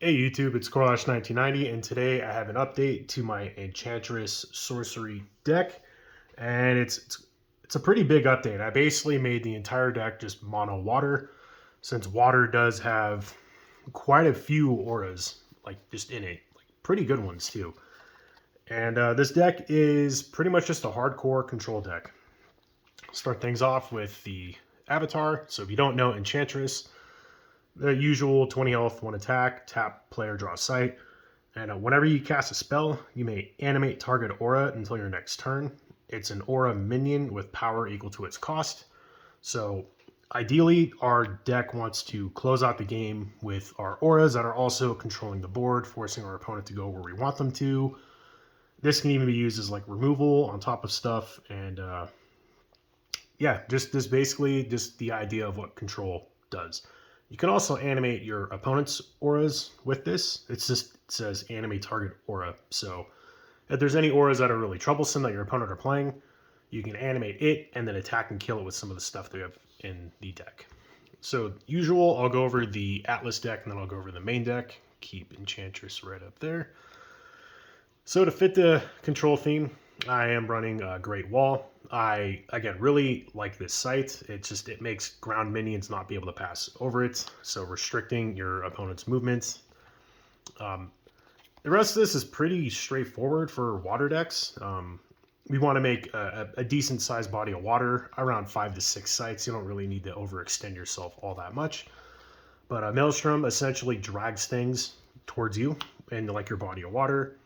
Hey YouTube, it's Corlash1990, and today I have an update to my Enchantress Sorcery deck, and it's a pretty big update. I basically made the entire deck just mono water, since water does have quite a few auras, like just in it, like pretty good ones too. And this deck is pretty much just a hardcore control deck. Start things off with the avatar. So if you don't know Enchantress, the usual 20 health, 1 attack, tap, player, draw sight. And whenever you cast a spell, you may animate target aura until your next turn. It's an aura minion with power equal to its cost. So ideally, our deck wants to close out the game with our auras that are also controlling the board, forcing our opponent to go where we want them to. This can even be used as like removal on top of stuff. And yeah, just basically just the idea of what control does. You can also animate your opponent's auras with this. It says animate target aura. So if there's any auras that are really troublesome that your opponent are playing, you can animate it and then attack and kill it with some of the stuff they have in the deck. So usual, I'll go over the Atlas deck and then I'll go over the main deck. Keep Enchantress right up there. So to fit the control theme, I am running a Great Wall. I, again, really like this site. It makes ground minions not be able to pass over it, so restricting your opponent's movements. The rest of this is pretty straightforward for water decks. We want to make a decent sized body of water, around 5 to 6 sites. You don't really need to overextend yourself all that much. But a maelstrom essentially drags things towards you into like your body of water.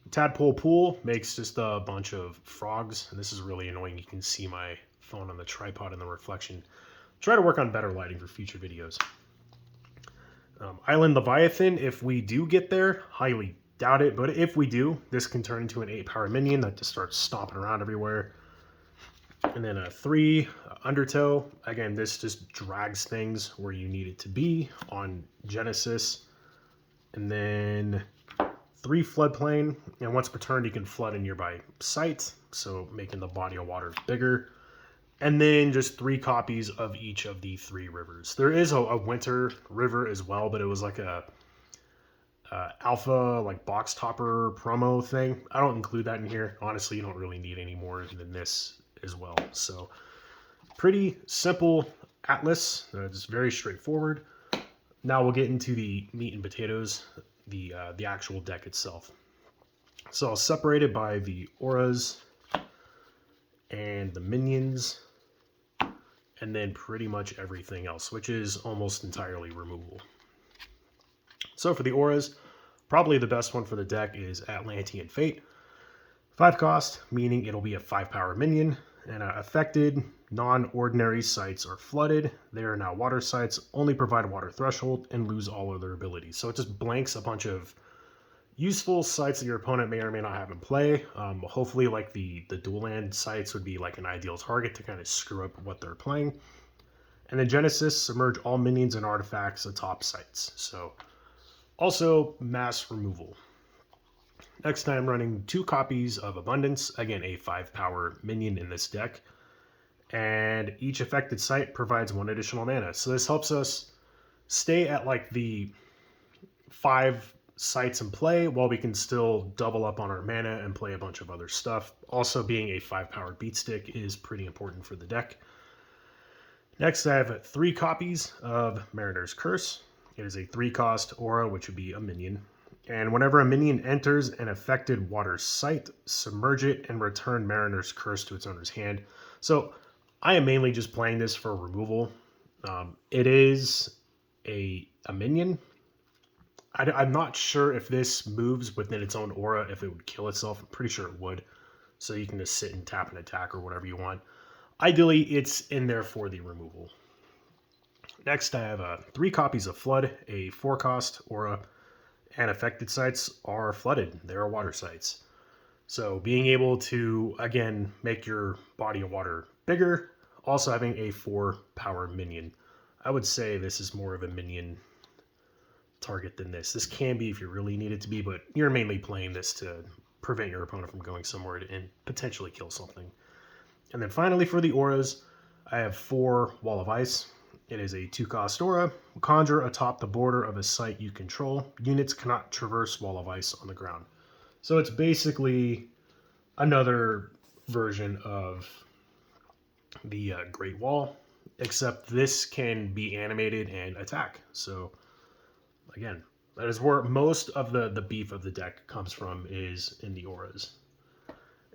Tadpole pool makes just a bunch of frogs, and this is really annoying. You can see my phone on the tripod in the reflection. Try to work on better lighting for future videos. Island Leviathan, if we do get there, highly doubt it, but if we do, this can turn into an 8-power minion that just starts stomping around everywhere. And then a 3 undertow. Again, this just drags things where you need it to be on Genesis. And then 3 floodplain, and once per turn you can flood a nearby site, so making the body of water bigger. And then just 3 copies of each of the 3 rivers. There is a winter river as well, but it was like a alpha like box topper promo thing. I don't include that in here. Honestly, you don't really need any more than this as well. So pretty simple Atlas. It's very straightforward. Now we'll get into the meat and potatoes, the actual deck itself. So I'll separate it by the auras and the minions, and then pretty much everything else, which is almost entirely removable. So for the auras, probably the best one for the deck is Atlantian Fate. 5 cost, meaning it'll be a 5-power minion, and affected non-ordinary sites are flooded. They are now water sites, only provide water threshold, and lose all other abilities. So it just blanks a bunch of useful sites that your opponent may or may not have in play. Hopefully like the dual land sites would be like an ideal target to kind of screw up what they're playing. And then Genesis, submerge all minions and artifacts atop sites. So also mass removal. Next I'm running 2 copies of Abundance, again a 5-power minion in this deck. And each affected site provides 1 additional mana. So this helps us stay at like the 5 sites in play while we can still double up on our mana and play a bunch of other stuff. Also being a 5-power beat stick is pretty important for the deck. Next I have 3 copies of Mariner's Curse. It is a 3-cost aura, which would be a minion. And whenever a minion enters an affected water site, submerge it and return Mariner's Curse to its owner's hand. So I am mainly just playing this for removal. It is a minion. I'm not sure if this moves within its own aura, if it would kill itself. I'm pretty sure it would. So you can just sit and tap and attack or whatever you want. Ideally, it's in there for the removal. Next, I have 3 copies of Flood, a 4-cost aura, and affected sites are flooded. They are water sites. So being able to, again, make your body of water bigger, also having a 4-power minion. I would say this is more of a minion target than this. This can be if you really need it to be, but you're mainly playing this to prevent your opponent from going somewhere and potentially kill something. And then finally for the auras, I have 4 Wall of Ice. It is a 2-cost aura. Conjure atop the border of a site you control. Units cannot traverse wall of ice on the ground. So it's basically another version of the Great Wall, except this can be animated and attack. So again, that is where most of the beef of the deck comes from, is in the auras.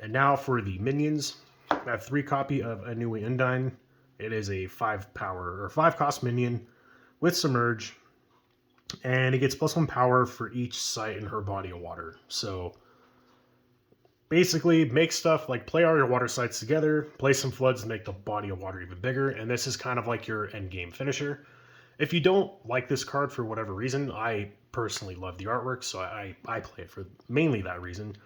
And now for the minions. I have 3 copy of Anui Undine. It is a 5-cost minion with Submerge, and it gets +1 power for each site in her body of water. So basically, make stuff like play all your water sites together, play some floods to make the body of water even bigger, and this is kind of like your end game finisher. If you don't like this card for whatever reason, I personally love the artwork, so I play it for mainly that reason.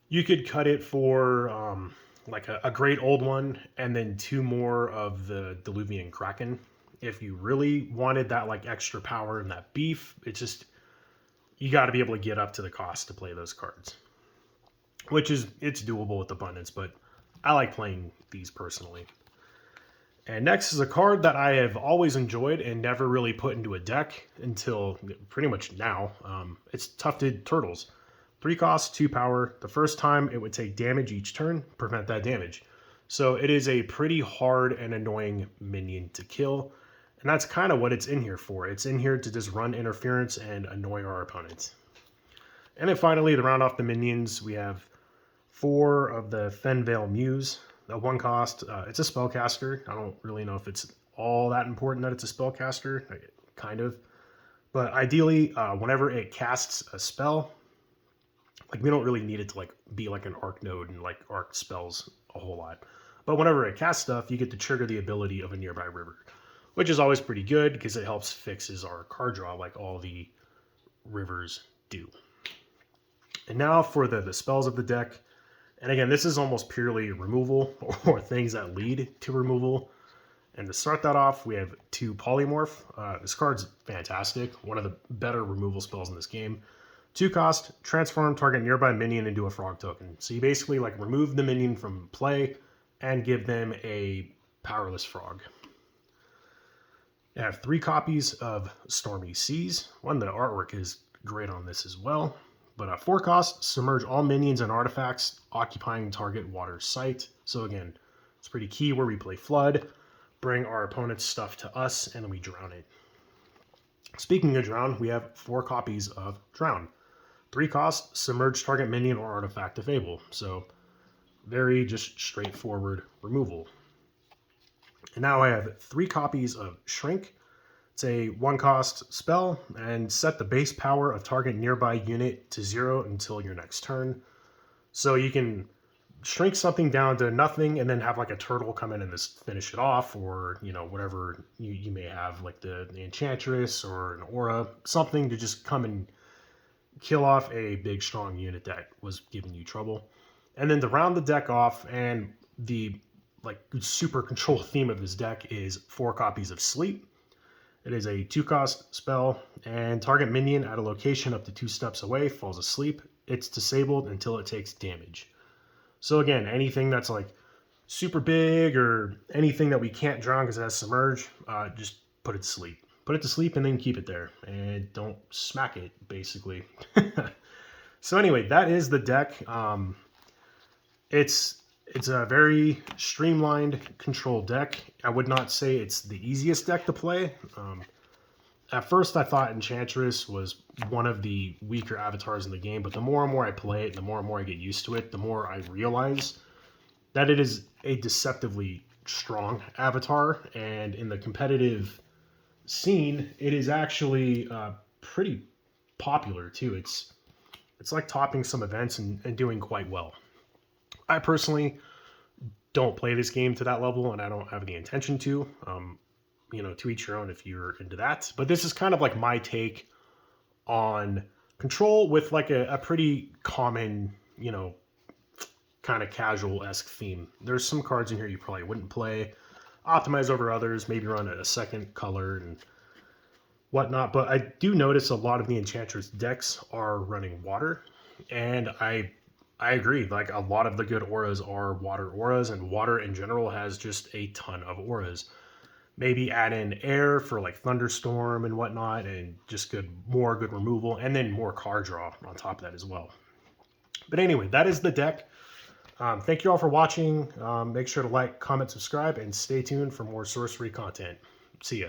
You could cut it for like a great old one, and then 2 more of the Diluvian Kraken. If you really wanted that like extra power and that beef, it's just, you got to be able to get up to the cost to play those cards. Which is, it's doable with Abundance, but I like playing these personally. And next is a card that I have always enjoyed and never really put into a deck until pretty much now. It's Tufted Turtles. 3 costs, 2 power. The first time it would take damage each turn, prevent that damage. So it is a pretty hard and annoying minion to kill. And that's kind of what it's in here for. It's in here to just run interference and annoy our opponents. And then finally, to round off the minions, we have 4 of the Fenvale Muse. The 1 cost, it's a spellcaster. I don't really know if it's all that important that it's a spellcaster, kind of. But ideally, whenever it casts a spell, like we don't really need it to like be like an arc node and like arc spells a whole lot. But whenever it casts stuff, you get to trigger the ability of a nearby river, which is always pretty good because it helps fixes our card draw like all the rivers do. And now for the spells of the deck. And again, this is almost purely removal or things that lead to removal. And to start that off, we have 2 polymorph. This card's fantastic. One of the better removal spells in this game. 2 cost, transform target nearby minion into a frog token. So you basically like remove the minion from play and give them a powerless frog. I have 3 copies of Stormy Seas. The artwork is great on this as well. But 4 cost, submerge all minions and artifacts occupying target water site. So again, it's pretty key where we play Flood, bring our opponent's stuff to us, and then we drown it. Speaking of drown, we have 4 copies of Drown. 3 cost, submerge target minion or artifact to Fable. So very just straightforward removal. And now I have 3 copies of Shrink. It's a 1 cost spell, and set the base power of target nearby unit to 0 until your next turn. So you can shrink something down to nothing and then have like a turtle come in and just finish it off, or you know, whatever you may have, like the Enchantress or an aura, something to just come and kill off a big strong unit that was giving you trouble. And then to round the deck off, and the like super control theme of this deck is 4 copies of Sleep. It is a 2 cost spell, and target minion at a location up to 2 steps away falls asleep. It's disabled until it takes damage. So again, anything that's like super big or anything that we can't drown because it has submerge, just put it to sleep. Put it to sleep and then keep it there, and don't smack it, basically. So anyway, that is the deck. It's a very streamlined control deck. I would not say it's the easiest deck to play. At first, I thought Enchantress was one of the weaker avatars in the game, but the more and more I play it, the more and more I get used to it, the more I realize that it is a deceptively strong avatar, and in the competitive scene, it is actually pretty popular too. It's like topping some events and doing quite well. I personally don't play this game to that level, and I don't have the intention to. You know, to each your own if you're into that. But this is kind of like my take on control with like a pretty common, you know, kind of casual-esque theme. There's some cards in here you probably wouldn't play. Optimize over others, maybe run a second color and whatnot. But I do notice a lot of the Enchantress decks are running water, and I agree. Like, a lot of the good auras are water auras, and water in general has just a ton of auras. Maybe add in air for like thunderstorm and whatnot, and just more good removal, and then more card draw on top of that as well. But anyway, that is the deck. Thank you all for watching. Make sure to like, comment, subscribe, and stay tuned for more sorcery content. See ya.